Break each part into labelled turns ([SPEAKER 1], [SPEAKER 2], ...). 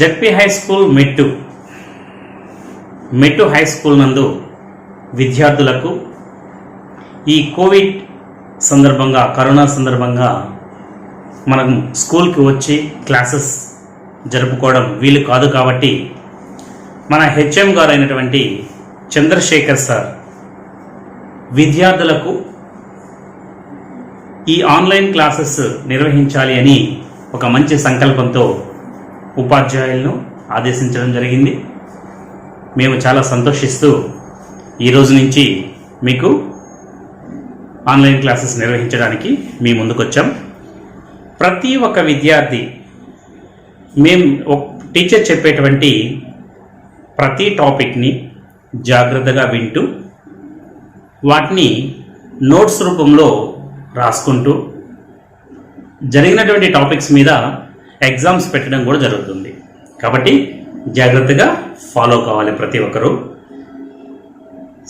[SPEAKER 1] ZP high school మెట్టు high school నందు విద్యార్థులకు ఈ కోవిడ్ సందర్భంగా, కరోనా సందర్భంగా మనం స్కూల్కి వచ్చి క్లాసెస్ జరుపుకోవడం వీలు కాదు కాబట్టి మన హెచ్ఎం గారు అయినటువంటి చంద్రశేఖర్ సార్ విద్యార్థులకు ఈ ఆన్లైన్ క్లాసెస్ నిర్వహించాలి అని ఒక మంచి సంకల్పంతో ఉపాధ్యాయులను ఆదేశించడం జరిగింది. మేము చాలా సంతోషిస్తూ ఈరోజు నుంచి మీకు ఆన్లైన్ క్లాసెస్ నిర్వహించడానికి మీ ముందుకొచ్చాం. ప్రతి ఒక్క విద్యార్థి టీచర్ చెప్పేటువంటి ప్రతి టాపిక్ని జాగ్రత్తగా వింటూ వాటిని నోట్స్ రూపంలో రాసుకుంటూ జరిగినటువంటి టాపిక్స్ మీద ఎగ్జామ్స్ పెట్టడం కూడా జరుగుతుంది. కాబట్టి జాగ్రత్తగా ఫాలో కావాలి ప్రతి ఒక్కరూ.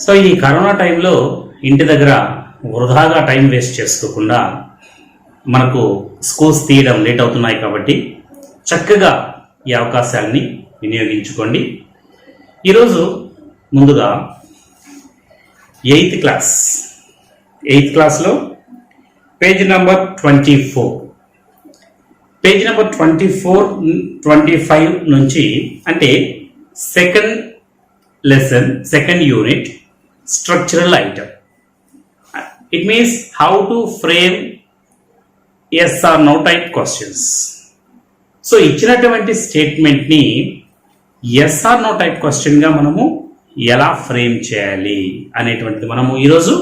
[SPEAKER 1] సో ఈ కరోనా టైంలో ఇంటి దగ్గర వృధాగా టైం వేస్ట్ చేసుకోకుండా మనకు స్కూల్స్ తీయడం లేట్ అవుతున్నాయి కాబట్టి చక్కగా ఈ అవకాశాలని వినియోగించుకోండి. ఈరోజు ముందుగా ఎయిత్ క్లాస్లో పేజ్ నెంబర్ 24, పేజ్ నెంబర్ 24, 25 నుంచి అంటే second lesson, second unit, structural item. It means how to frame yes or no type questions. So ఇచ్చినటువంటి స్టేట్మెంట్ని ఎస్ ఆర్ నో టైప్ క్వశ్చన్గా మనము ఎలా ఫ్రేమ్ చేయాలి అనేటువంటిది మనము ఈరోజు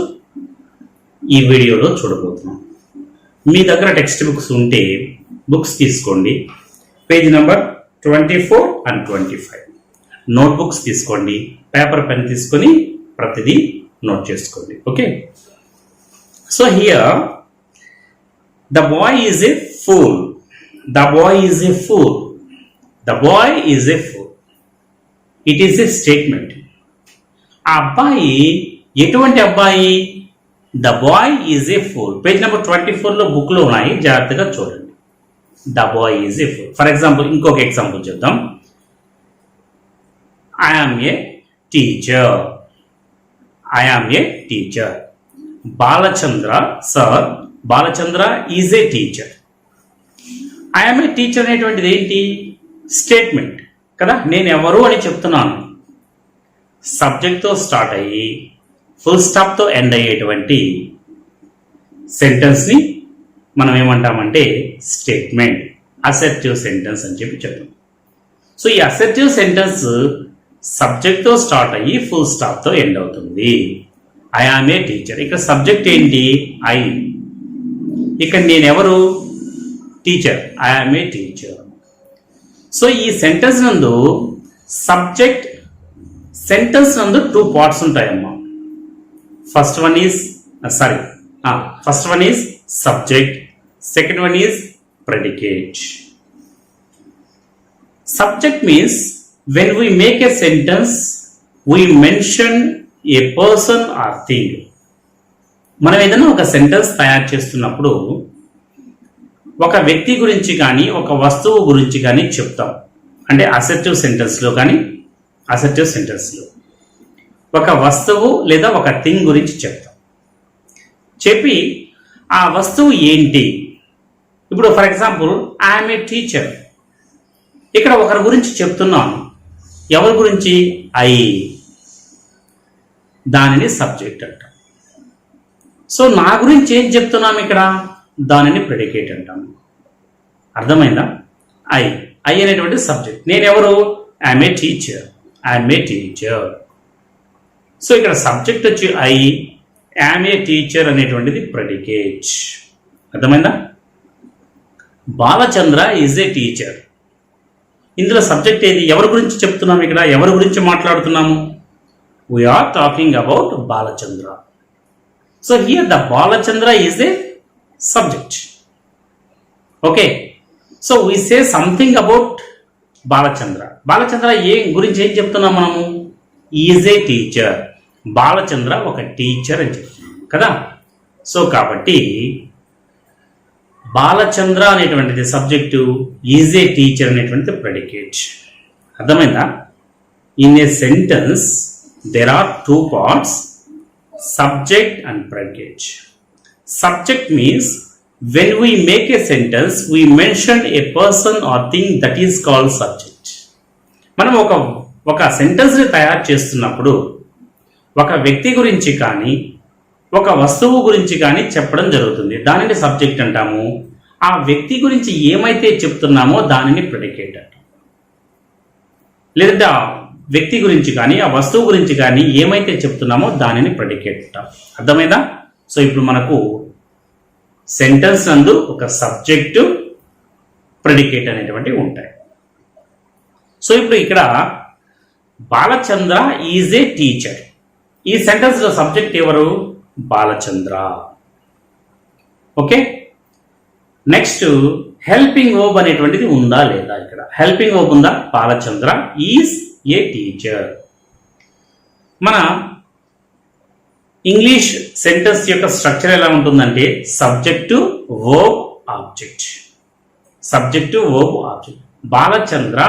[SPEAKER 1] ఈ వీడియోలో చూడబోతున్నాం. మీ దగ్గర టెక్స్ట్ బుక్స్ ఉంటే బుక్స్ తీసుకోండి. Page number 24 and 25 note books తీసుకోండి. పేపర్ పెన్ తీసుకొని ప్రతిదీ నోట్ చేసుకోండి. Okay, so here the boy is a fool. The boy is a fool. The boy is a fool. It is a statement. ఆ అబ్బాయి ఎటువంటి అబ్బాయి? The boy is a fool. Page number 24లో బుక్లో ఉన్నాయి, జాగ్రత్తగా చూడండి. The boy is a fool. For example ఇంకొక ఎగ్జాంపుల్ చెప్తాం. I am a teacher. I am a teacher. Balachandra sir, Balachandra is a teacher. I am a teacher అనేటువంటిది ఏంటి? Statement కదా. నేను ఎవరు అని చెప్తున్నాను. సబ్జెక్ట్తో స్టార్ట్ అయ్యి ఫుల్ స్టాప్తో ఎండ్ అయ్యేటువంటి సెంటెన్స్ని మనం ఏమంటామంటే స్టేట్మెంట్, అసెర్టివ్ సెంటెన్స్ అని చెప్పి చెప్తాం. సో ఈ అసెర్టివ్ సెంటెన్స్ సబ్జెక్ట్తో స్టార్ట్ అయ్యి ఫుల్ స్టాప్తో ఎండ్ అవుతుంది. I am a teacher. ఇక్కడ సబ్జెక్ట్ ఏంటి? ఐ. ఇక్కడ నేనెవరు? Teacher. I am a teacher. So ఈ సెంటెన్స్ నందు సబ్జెక్ట్, సెంటెన్స్ నందు 2 పార్ట్స్ ఉంటాయమ్మా. First one is subject, second one is predicate. Subject means when we make a sentence, we mention a person or thing. మనం ఏదైనా ఒక sentence తయారు చేస్తున్నప్పుడు ఒక వ్యక్తి గురించి కానీ ఒక వస్తువు గురించి కానీ చెప్తాం. అంటే అసెర్టివ్ సెంటెన్స్లో కానీ, అసెర్టివ్ సెంటెన్స్లో ఒక వస్తువు లేదా ఒక థింగ్ గురించి చెప్తాం. చెప్పి ఆ వస్తువు ఏంటి? ఇప్పుడు for example I'm a teacher. ఇక్కడ ఒకరి గురించి చెప్తున్నాను. ఎవరి గురించి? ఐ. దానిని సబ్జెక్ట్ అంటాం. సో నా గురించి ఏం చెప్తున్నాం ఇక్కడ? దానిని ప్రెడికేట్ అంటాం. అర్థమైందా? ఐ అనేటువంటి సబ్జెక్ట్. నేనెవరు? I'm a teacher. I'm a teacher. So ఇక్కడ సబ్జెక్ట్ వచ్చి ఐ, ఐఎమ్ ఏ టీచర్ అనేటువంటిది ప్రెడికేట్. అర్థమైందా? Balachandra is a teacher. ఇందులో సబ్జెక్ట్ ఏది? ఎవరి గురించి చెప్తున్నాము? ఇక్కడ ఎవరి గురించి మాట్లాడుతున్నాము? We're talking about Balachandra. So here the Balachandra is a subject. Okay, so we say something about Balachandra. Balachandra గురించి ఏం చెప్తున్నాం మనము? Is a teacher. బాలచంద్ర ఒక టీచర్ అని చెప్తున్నాం కదా. సో కాబట్టి బాలచంద్ర అనేటువంటిది సబ్జెక్టు, ఈజ్ ఏ టీచర్ అనేటువంటిది ప్రెడికేట్. అర్థమైందా? In a sentence there are two parts, subject and predicate. Subject means when we make a sentence we mention a person or thing, that is called subject. మనం ఒక sentence ని తయారు చేస్తున్నప్పుడు ఒక వ్యక్తి గురించి కానీ ఒక వస్తువు గురించి కానీ చెప్పడం జరుగుతుంది, దానిని సబ్జెక్ట్ అంటాము. ఆ వ్యక్తి గురించి ఏమైతే చెప్తున్నామో దానిని ప్రెడికేట్ అంటాం. లేదంటే ఆ వ్యక్తి గురించి కానీ ఆ వస్తువు గురించి కానీ ఏమైతే చెప్తున్నామో దానిని ప్రెడికేట్ అంటాం. అర్థమైందా? సో ఇప్పుడు మనకు సెంటెన్స్ నందు ఒక సబ్జెక్టు, ప్రెడికేట్ అనేటువంటివి ఉంటాయి. సో ఇప్పుడు ఇక్కడ బాలచంద్ర ఈజ్ ఏ టీచర్, ఈ సెంటెన్స్ లో సబ్జెక్ట్ ఎవరు? Balachandra. Okay, next helping verb అనేటువంటిది ఉందా లేదా? ఇక్కడ హెల్పింగ్ వర్బ్ ఉందా? Balachandra is a teacher. మన ఇంగ్లీష్ సెంటెన్స్ యొక్క స్ట్రక్చర్ ఎలా ఉంటుందంటే subject, verb, object. Subject, verb, object. Balachandra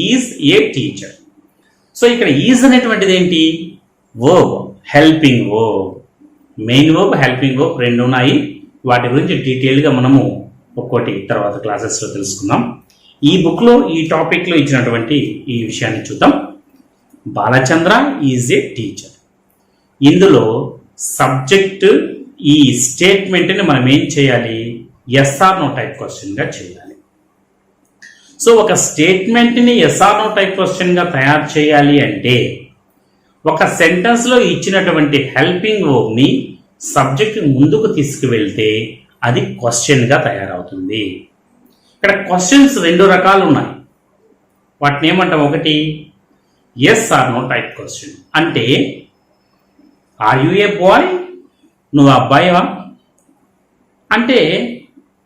[SPEAKER 1] is a teacher. So ఇక్కడ ఈజ్ అనేటువంటిది ఏంటి? Verb, helping verb. Main verb, helping verb రెండు ఉన్నాయి. వాటి గురించి డీటెయిల్గా మనము ఒక్కోటి తర్వాత క్లాసెస్లో తెలుసుకుందాం. ఈ బుక్లో ఈ టాపిక్లో ఇచ్చినటువంటి ఈ విషయాన్ని చూద్దాం. Balachandra is a teacher. ఇందులో సబ్జెక్ట్ ఈ స్టేట్మెంట్ని మనం ఏం చేయాలి? ఎస్ ఆర్ నో టైప్ క్వశ్చన్గా చేయాలి. సో ఒక స్టేట్మెంట్ని ఎస్ ఆర్ నో టైప్ క్వశ్చన్గా తయారు చేయాలి అంటే ఒక సెంటెన్స్లో ఇచ్చినటువంటి హెల్పింగ్ వర్బ్ని సబ్జెక్ట్ ముందుకు తీసుకువెళ్తే అది క్వశ్చన్గా తయారవుతుంది. ఇక్కడ క్వశ్చన్స్ రెండు రకాలు ఉన్నాయి. వాటిని ఏమంటాం? ఒకటి yes or no type question, అంటే ఆర్ యు ఏ బాయ్? నువ్వు అబ్బాయివా అంటే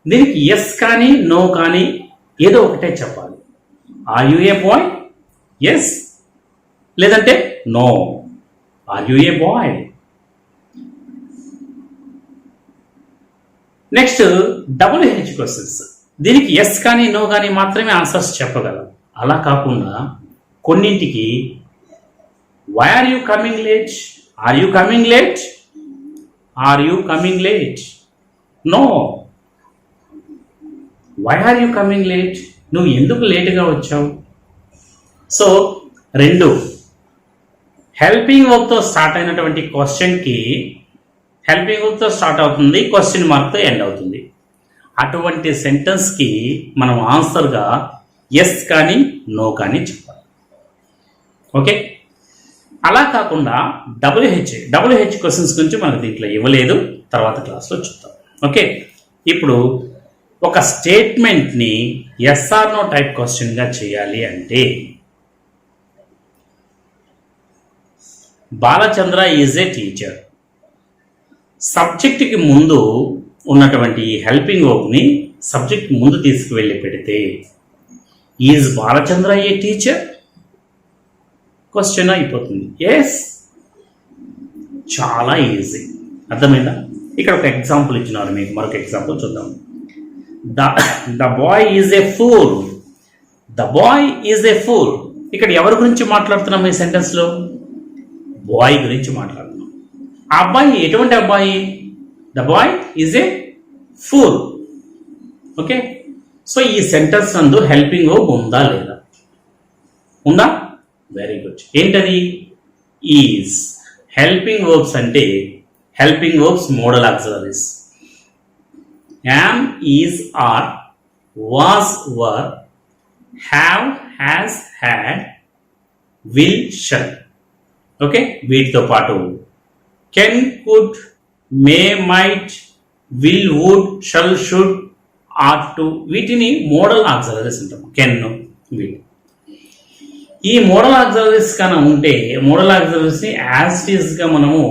[SPEAKER 1] దీనికి ఎస్ కానీ నో కానీ ఏదో ఒకటే చెప్పాలి. Are you a boy? Yes, లేదంటే no. Are you a boy? Next WH questions. దీనికి ఎస్ కానీ నో కానీ మాత్రమే ఆన్సర్స్ చెప్పగలం. అలా కాకుండా కొన్నింటికి why are you coming late? Are you coming late? Are you coming late? No. Why are you coming late? నువ్వు ఎందుకు లేటుగా వచ్చావు? సో రెండు హెల్పింగ్ వర్బ్తో స్టార్ట్ అయినటువంటి క్వశ్చన్కి హెల్పింగ్ వర్బ్తో స్టార్ట్ అవుతుంది, క్వశ్చన్ మార్క్తో ఎండ్ అవుతుంది. అటువంటి సెంటెన్స్కి మనం ఆన్సర్గా ఎస్ కానీ నో కానీ చెప్పాలి. ఓకే, అలా కాకుండా WH క్వశ్చన్స్ గురించి మనకు దీంట్లో ఇవ్వలేదు, తర్వాత క్లాస్లో చూద్దాం. ఓకే, ఇప్పుడు ఒక స్టేట్మెంట్ని ఎస్ ఆర్ నో టైప్ క్వశ్చన్గా చేయాలి అంటే బాలచంద్ర ఈజ్ ఏ టీచర్. సబ్జెక్ట్కి ముందు ఉన్నటువంటి హెల్పింగ్ వర్బ్ని సబ్జెక్ట్ ముందు తీసుకువెళ్ళి పెడితే is Balachandra A teacher? Question అయిపోతుంది. ఎస్, చాలా ఈజీ. అర్థమైందా? ఇక్కడ ఒక ఎగ్జాంపుల్ ఇచ్చినారు మీకు, మరొక ఎగ్జాంపుల్ చూద్దాం. The boy is a fool. The boy is a pool. ఇక్కడ ఎవరి గురించి మాట్లాడుతున్నాం ఈ సెంటెన్స్లో? బాయ్ గురించి మాట్లాడుతున్నాం. ఆ అబ్బాయి ఎటువంటి అబ్బాయి? The boy is a fool. Okay, so ఈ సెంటెన్స్ నందు హెల్పింగ్ వర్బ్ ఉందా లేదా? ఉందా? Very good. ఏంటది? ఈజ్. హెల్పింగ్ వర్బ్స్ అంటే helping verbs modal auxiliaries. Am, is, are, was, were, have, has, had, will, shall. Okay, వీటితో పాటు can, could, may, might, will, would, shall, should, ought to, వీటిని modal auxiliaries అంటాం. Can, will. ఈ modal auxiliaries కన్నా ఉంటే model ఆక్సిలరీస్ని as it ఈస్గా మనము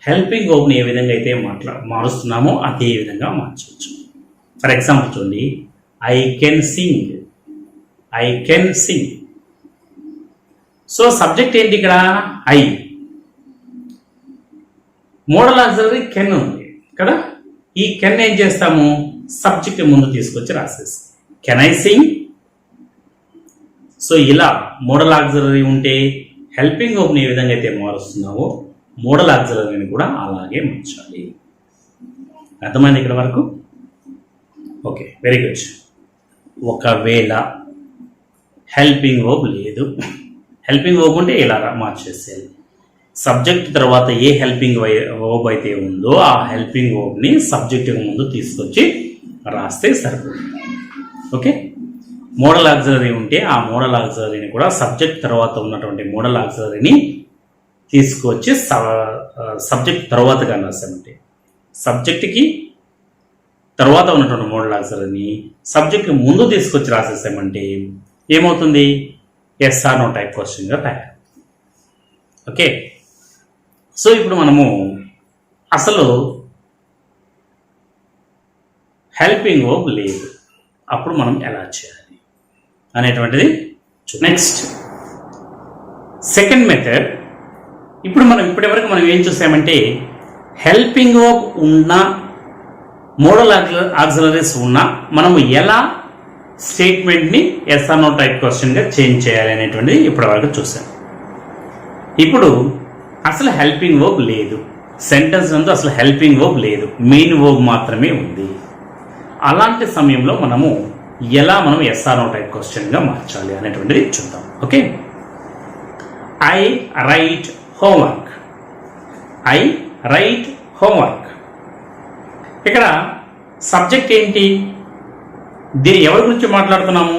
[SPEAKER 1] helping వర్బ్ని ఏ విధంగా అయితే మారుస్తున్నామో అదే విధంగా మార్చవచ్చు. ఫర్ ఎగ్జాంపుల్ చూడండి, I can sing. I can sing. So subject ఏంటి ఇక్కడ? ఐ. మోడల్ ఆక్సిలరీ కెన్ ఉంది కదా. ఈ కెన్ ఏం చేస్తాము? సబ్జెక్ట్ ముందు తీసుకొచ్చి రాసేసి కెన్ ఐ సింగ్. సో ఇలా మోడల్ ఆక్సిలరీ ఉంటే హెల్పింగ్ వర్బ్ని ఏ విధంగా అయితే మారుస్తున్నావో మోడల్ ఆక్సిలరీని కూడా అలాగే మార్చాలి. అర్థమైంది ఇక్కడ వరకు? Okay, very good. ఒకవేళ హెల్పింగ్ వర్బ్ లేదు, హెల్పింగ్ వర్బ్ ఉంటే ఇలా మార్చేసేయాలి. సబ్జెక్ట్ తర్వాత ఏ హెల్పింగ్ వర్బ్ అయితే ఉందో ఆ హెల్పింగ్ వర్బ్ని సబ్జెక్ట్ ముందు తీసుకొచ్చి రాస్తే సరిపోతుంది. ఓకే, మోడల్ ఆక్సిలరీ ఉంటే ఆ మోడల్ ఆక్సిలరీని కూడా సబ్జెక్ట్ తర్వాత ఉన్నటువంటి మోడల్ ఆక్సిలరీని తీసుకొచ్చి సబ్జెక్ట్ తర్వాత కానీ రాసామంటే సబ్జెక్ట్కి తర్వాత ఉన్నటువంటి మోడల్ ఆక్సిలరీని సబ్జెక్ట్ ముందు తీసుకొచ్చి రాసేసామంటే ఏమవుతుంది? ఎస్ ఆర్ నో టైప్ క్వశ్చన్గా తయారు. ఓకే, సో ఇప్పుడు మనము అసలు హెల్పింగ్ వర్బ్ లేదు, అప్పుడు మనం ఎలా చేయాలి అనేటువంటిది. Next second method. ఇప్పుడు మనం ఇప్పటివరకు మనం ఏం చూసామంటే హెల్పింగ్ వర్బ్ ఉన్న మోడల్ ఆక్సిలరీస్ ఉన్నా మనము ఎలా స్టేట్మెంట్ని ఎస్ ఆర్ నో టైప్ క్వశ్చన్గా చేంజ్ చేయాలి అనేటువంటిది ఇప్పటివరకు చూసాం. ఇప్పుడు అసలు హెల్పింగ్ వర్బ్ లేదు, సెంటెన్స్ నందు అసలు హెల్పింగ్ వర్బ్ లేదు, మెయిన్ వర్బ్ మాత్రమే ఉంది. అలాంటి సమయంలో మనము ఎలా మనం ఎస్ ఆర్ నో టైప్ క్వశ్చన్గా మార్చాలి అనేటువంటిది చూద్దాం. Okay, I right homework. I write homework. ఇక్కడ సబ్జెక్ట్ ఏంటి? దీని ఎవరి గురించి మాట్లాడుతున్నాము?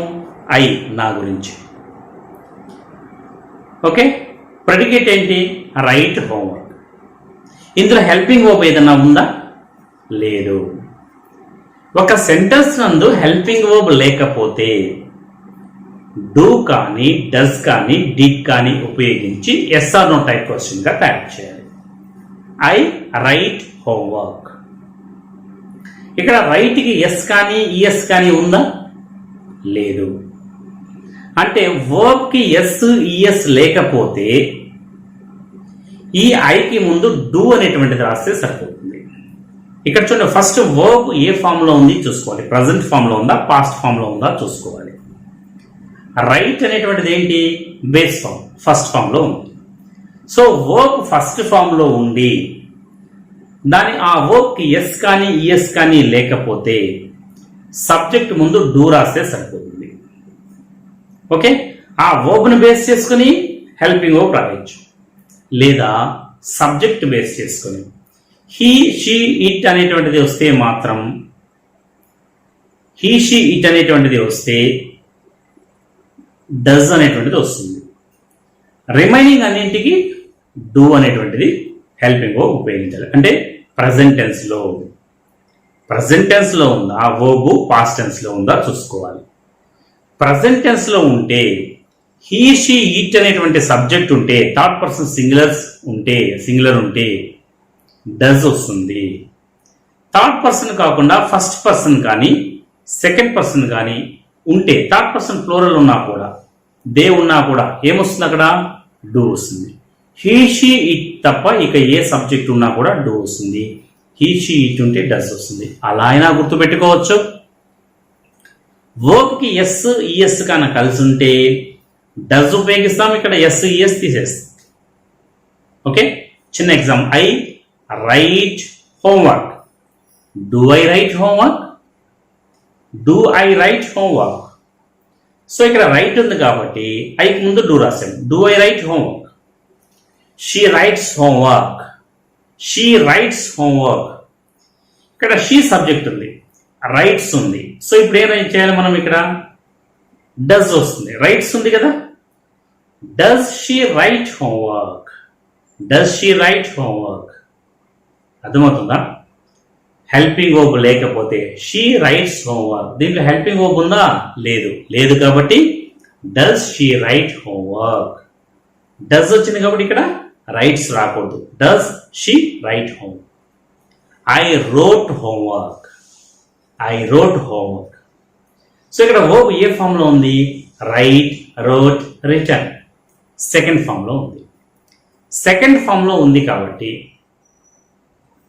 [SPEAKER 1] ఐ, నా గురించి. ఓకే, ప్రెడికేట్ ఏంటి? Write homework. ఇందులో హెల్పింగ్ వర్బ్ ఏదన్నా ఉందా? లేదు. ఒక సెంటెన్స్ నందు హెల్పింగ్ వర్బ్ లేకపోతే డూ కానీ డస్ కానీ డిడ్ కానీ ఉపయోగించి ఎస్ ఆర్ నో టైప్ క్వశ్చన్గా తయారు చేయాలి. I write homework. ఇక్కడ రైట్కి ఎస్ కానీ ఈఎస్ కానీ ఉందా? లేదు. అంటే వర్బ్కి ఎస్ ఈఎస్ లేకపోతే ఈ ఐకి ముందు డూ అనేటువంటిది రాస్తే సరిపోతుంది. ఇక్కడ చూడండి, ఫస్ట్ వర్బ్ ఏ ఫామ్ లో ఉంది చూసుకోవాలి. ప్రజెంట్ ఫామ్ లో ఉందా, పాస్ట్ ఫామ్ లో ఉందా చూసుకోవాలి. రైట్ అనేటువంటిది ఏంటి? బేస్ ఫామ్, ఫస్ట్ ఫామ్ లో ఉంది. సో వర్బ్ ఫస్ట్ ఫామ్ లో ఉండి ఆ వర్బ్ కి ఎస్ కానీ ఈఎస్ కానీ లేకపోతే సబ్జెక్ట్ ముందు డూ రాస్తే సరిపోతుంది. ఓకే, ఆ వర్బ్ ను బేస్ చేసుకుని హెల్పింగ్ వర్బ్ రాయొచ్చు, లేదా సబ్జెక్ట్ బేస్ చేసుకుని హీ షీ ఇట్ అనేటువంటిది వస్తే మాత్రం హీ షీ ఇట్ అనేటువంటిది వస్తే డస్ అనేటువంటిది వస్తుంది. రిమైనింగ్ అన్నింటికి డూ అనేటువంటిది హెల్పింగ్ వర్బ్ ఉపయోగించాలి. అంటే ప్రజెంట్ టెన్స్ లో ఉందా ఆ వర్బ్, పాస్ట్ టెన్స్ లో ఉందా చూసుకోవాలి. ప్రజెంట్ టెన్స్ లో ఉంటే హీ షీ ఇట్ అనేటువంటి సబ్జెక్ట్ ఉంటే, థర్డ్ పర్సన్ సింగులర్ ఉంటే డస్ వస్తుంది. థర్డ్ పర్సన్ కాకుండా ఫస్ట్ పర్సన్ కానీ సెకండ్ పర్సన్ కానీ ఉంటే, థర్డ్ పర్సన్ ప్లూరల్ ఉన్నా కూడా, దే ఉన్నా కూడా ఏమొస్తుంది? అక్కడ డూ వస్తుంది. హీ షీ ఇట్ తప్ప ఇక ఏ సబ్జెక్ట్ ఉన్నా కూడా డూ వస్తుంది. హీ షీ ఇట్ ఉంటే డస్ వస్తుంది. అలా అయినా గుర్తుపెట్టుకోవచ్చు. వర్బ్కి ఎస్ ఈఎస్ కన్నా కలిసి ఉంటే డస్ ఉపయోగిస్తాం, ఇక్కడ ఎస్ ఈఎస్ తీసేస్తాం. ఓకే, చిన్న exam. I write homework. Do I write homework? Do I write homework? So ఇక్కడ రైట్ ఉంది కాబట్టి ఐకి ముందు డూ రాసాం. Do I write homework? She writes homework. She writes homework. ఇక్కడ షీ సబ్జెక్ట్ ఉంది, రైట్స్ ఉంది. సో ఇప్పుడు ఏం చేయాలి మనం? ఇక్కడ డస్ వస్తుంది, రైట్స్ ఉంది కదా. Does she write homework? Does she write homework? అర్థమవుతుందా? హెల్పింగ్ వర్బ్ లేకపోతే షీ రైట్స్ హోంవర్క్. దీంట్లో హెల్పింగ్ వర్బ్ ఉందా? లేదు కాబట్టి does she write homework. Does వచ్చింది కాబట్టి ఇక్కడ రైట్స్ రాకూడదు. Does she write homework? I wrote homework. I wrote homework. So ఇక్కడ వర్బ్ ఏ ఫామ్ లో ఉంది? Write, wrote, written. Second form లో ఉంది. సెకండ్ ఫామ్ లో ఉంది కాబట్టి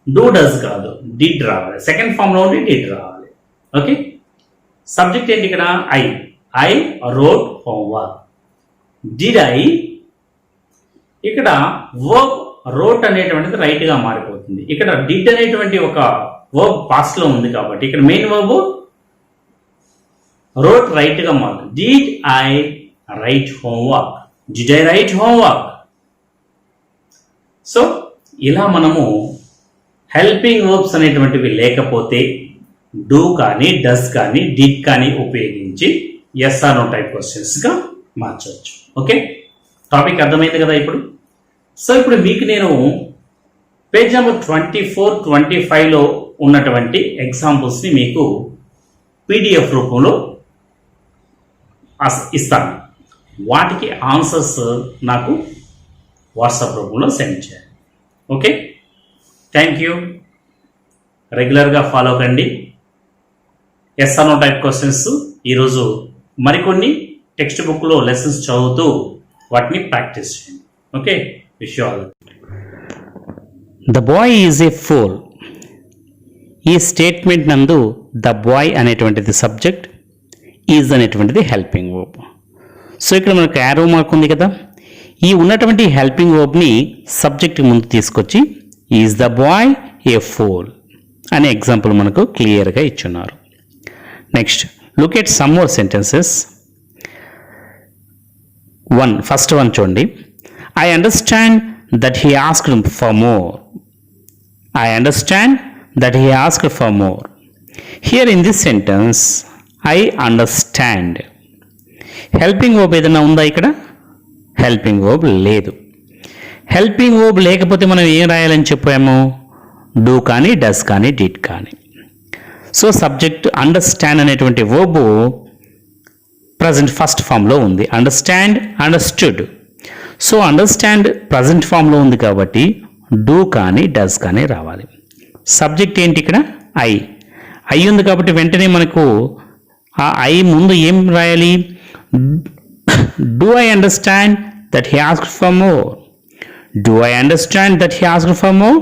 [SPEAKER 1] డూ డస్ కాదు, డిడ్ రావాలి. సెకండ్ ఫామ్ లో ఉండి డిడ్ రావాలి. ఓకే, సబ్జెక్ట్ ఏంటి ఇక్కడ? I wrote homework. Did I, ఇక్కడ వర్బ్ రోట్ అనేటువంటిది రైట్ గా మారిపోతుంది. ఇక్కడ డిడ్ అనేటువంటి ఒక వర్బ్ పాస్ట్ లో ఉంది కాబట్టి ఇక్కడ మెయిన్ వర్బ్ రోట్ రైట్ గా మారుతుంది. Did I write homework, did I write homework. So ఇలా మనము హెల్పింగ్ వర్బ్స్ అనేటువంటివి లేకపోతే డూ కానీ డస్ కానీ డిడ్ కానీ ఉపయోగించి yes or no type questions గా మార్చవచ్చు. ఓకే, టాపిక్ అర్థమైంది కదా ఇప్పుడు. సో ఇప్పుడు మీకు నేను పేజ్ నెంబర్ 24, 25లో ఉన్నటువంటి ఎగ్జాంపుల్స్ని మీకు పీడిఎఫ్ రూపంలో ఇస్తాను. వాటికి ఆన్సర్స్ నాకు వాట్సాప్ రూపంలో సెండ్ చేయాలి. Okay, thank you. రెగ్యులర్గా ఫాలో కండి. Yes or no type questions ఈరోజు మరికొన్ని టెక్స్ట్ బుక్లో లెసన్స్ చదువుతూ వాటిని ప్రాక్టీస్ చేయండి. Okay, wish you all. The boy is a fool. ఈ స్టేట్మెంట్ నందు ద బాయ్ అనేటువంటిది సబ్జెక్ట్, ఈజ్ అనేటువంటిది హెల్పింగ్ వర్బ్. సో ఇక్కడ మనకు యారో మార్క్ ఉంది కదా, ఈ ఉన్నటువంటి హెల్పింగ్ వర్బ్ని సబ్జెక్ట్ ముందు తీసుకొచ్చి is the boy a fool అనే ఎగ్జాంపుల్ మనకు క్లియర్గా ఇచ్చున్నారు. Next look at some more sentences. First one చూడండి. I understand that he asked for more. I understand that he asked for more. Here in this sentence I understand. Helping verb ఏదైనా ఉందా ఇక్కడ? Helping verb లేదు. Helping verb లేకపోతే మనం ఏం రాయాలని చెప్పాము? డూ కానీ డస్ కానీ డిడ్ కానీ. సో సబ్జెక్ట్ అండర్స్టాండ్ అనేటువంటి వర్బ్ ప్రజెంట్ ఫస్ట్ ఫామ్లో ఉంది. Understand, understood. So understand present ఫామ్లో ఉంది కాబట్టి డూ కానీ డస్ కానీ రావాలి. సబ్జెక్ట్ ఏంటి ఇక్కడ? ఐ ఉంది కాబట్టి వెంటనే మనకు ఆ ఐ ముందు ఏం రాయాలి? Do I understand that he asked for more. Do I understand that he asked for more.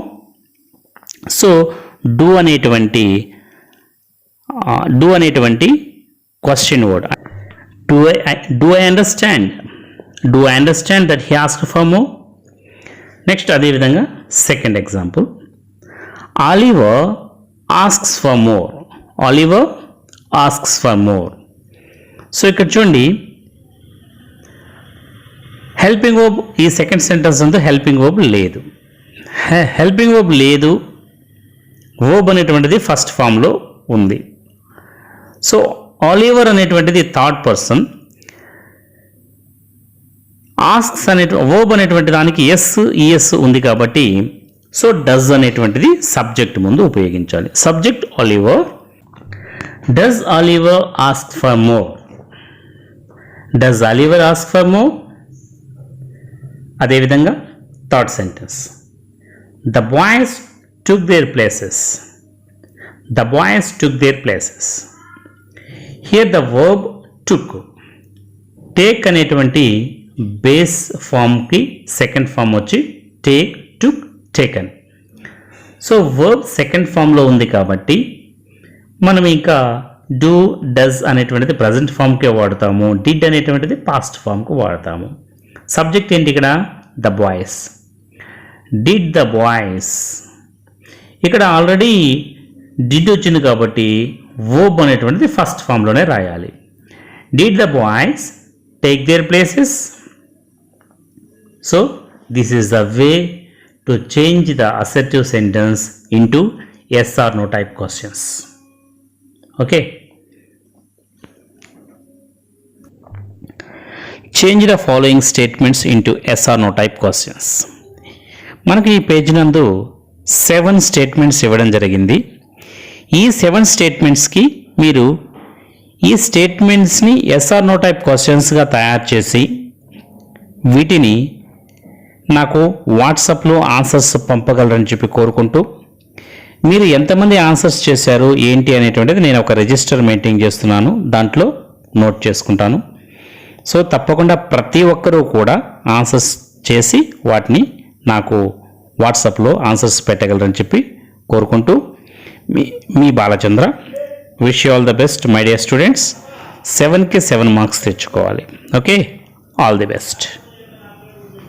[SPEAKER 1] So do అనేటువంటి question word. Do I understand. Do I understand that he asked for more. Next అదేవిధంగా second example. Oliver asks for more. Oliver asks for more. So ఇక్కడ చూడండి, helping verb ఈ second sentence అంతా helping verb లేదు. Helping verb లేదు, verb అనేటువంటిది first ఫామ్లో ఉంది. సో ఆలివర్ అనేటువంటిది థర్డ్ పర్సన్. ఆస్క్స్ వర్బ్ అనేటువంటి దానికి ఈఎస్ ఉంది కాబట్టి సో డస్ అనేటువంటిది సబ్జెక్ట్ ముందు ఉపయోగించాలి. Subject Oliver. Does Oliver ask for more. Does Oliver ask for more. అదేవిధంగా third sentence. The boys took their places. The boys took their places. Here the verb took. Take అనేటువంటి base ఫామ్కి second form వచ్చి take, took, taken. So verb second ఫామ్లో ఉంది కాబట్టి మనం ఇంకా do, does అనేటువంటిది ప్రజెంట్ ఫామ్కే వాడతాము. డిడ్ అనేటువంటిది పాస్ట్ ఫామ్కు వాడతాము. సబ్జెక్ట్ ఏంటి ఇక్కడ? The boys. Did the boys. ఇక్కడ ఆల్రెడీ డిడ్ వచ్చింది కాబట్టి వర్బ్ అనేటువంటిది ఫస్ట్ ఫామ్లోనే రాయాలి. Did the boys take their places. So this is the way to change the assertive sentence into yes or no type questions. Okay, change the following statements into yes or no type questions. మనకి ఈ page నందు 7 statements ఇవ్వడం జరిగింది. ఈ 7 స్టేట్మెంట్స్కి మీరు ఈ స్టేట్మెంట్స్ని yes or no type క్వశ్చన్స్గా తయారు చేసి వీటిని నాకు వాట్సాప్లో ఆన్సర్స్ పంపగలరని చెప్పి కోరుకుంటూ, మీరు ఎంతమంది ఆన్సర్స్ చేశారు ఏంటి అనేటువంటిది నేను ఒక రిజిస్టర్ మెయింటైన్ చేస్తున్నాను, దాంట్లో నోట్ చేసుకుంటాను. సో తప్పకుండా ప్రతి ఒక్కరూ కూడా ఆన్సర్స్ చేసి వాటిని నాకు వాట్సాప్లో ఆన్సర్స్ పెట్టగలరని చెప్పి కోరుకుంటూ మీ Balachandra. Wish you all the best my dear students. 7కి 7 మార్క్స్ తెచ్చుకోవాలి. Okay, all the best.